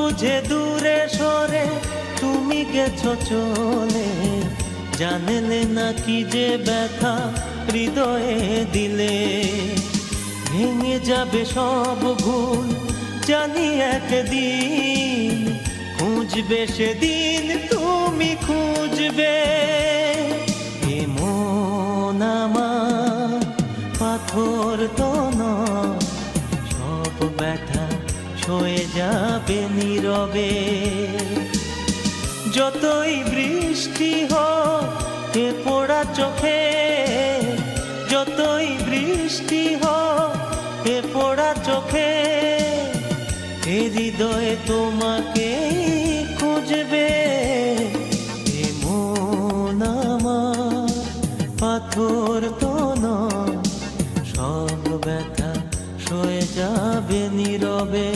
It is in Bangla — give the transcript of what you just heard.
বুঝে দূরে সরে তুমি গেছো চলে, জানলে না কি যে ব্যথা হৃদয়ে দিলে। ভেঙে যাবে সব ভুল জানি একদিন, খুঁজবে সেদিন তুমি খুঁজবে। এ মন আমার পাথর তো নয়, সব ব্যথা সয়ে যাবে নীরবে। যতই বৃষ্টি হোক এ পোড়া চোখে, যতই বৃষ্টি হোক এ পোড়া চোখে, এ হৃদয়ে তোমাকে খুঁজবে। এ মন আমার পাথর তো নয়, সব ব্যথা সয়ে যাবে নীরবে।